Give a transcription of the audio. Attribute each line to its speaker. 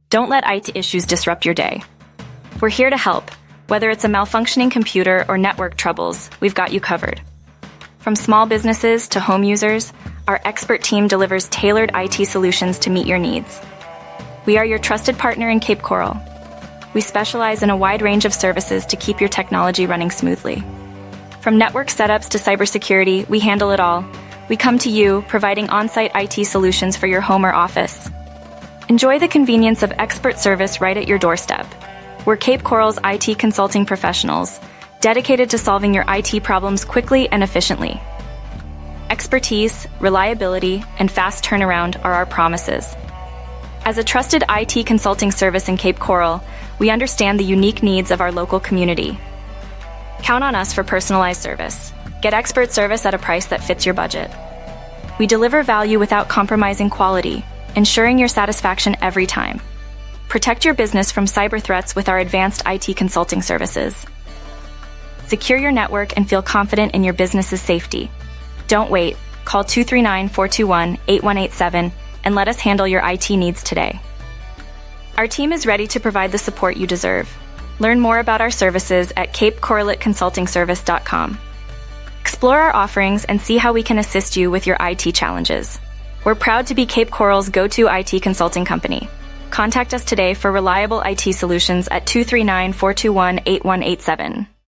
Speaker 1: Don't let IT issues disrupt your day. We're here to help. Whether it's a malfunctioning computer or network troubles, we've got you covered. From small businesses to home users, our expert team delivers tailored IT solutions to meet your needs. We are your trusted partner in Cape Coral. We specialize in a wide range of services to keep your technology running smoothly. From network setups to cybersecurity, we handle it all. We come to you, providing on-site IT solutions for your home or office. Enjoy the convenience of expert service right at your doorstep. We're Cape Coral's IT consulting professionals, dedicated to solving your IT problems quickly and efficiently. Expertise, reliability, and fast turnaround are our promises. As a trusted IT consulting service in Cape Coral, we understand the unique needs of our local community. Count on us for personalized service. Get expert service at a price that fits your budget. We deliver value without compromising quality, ensuring your satisfaction every time. Protect your business from cyber threats with our advanced IT consulting services. Secure your network and feel confident in your business's safety. Don't wait. Call 239-421-8187 and let us handle your IT needs today. Our team is ready to provide the support you deserve. Learn more about our services at capecoralitconsultingservice.com. Explore our offerings and see how we can assist you with your IT challenges. We're proud to be Cape Coral's go-to IT consulting company. Contact us today for reliable IT solutions at 239-421-8187.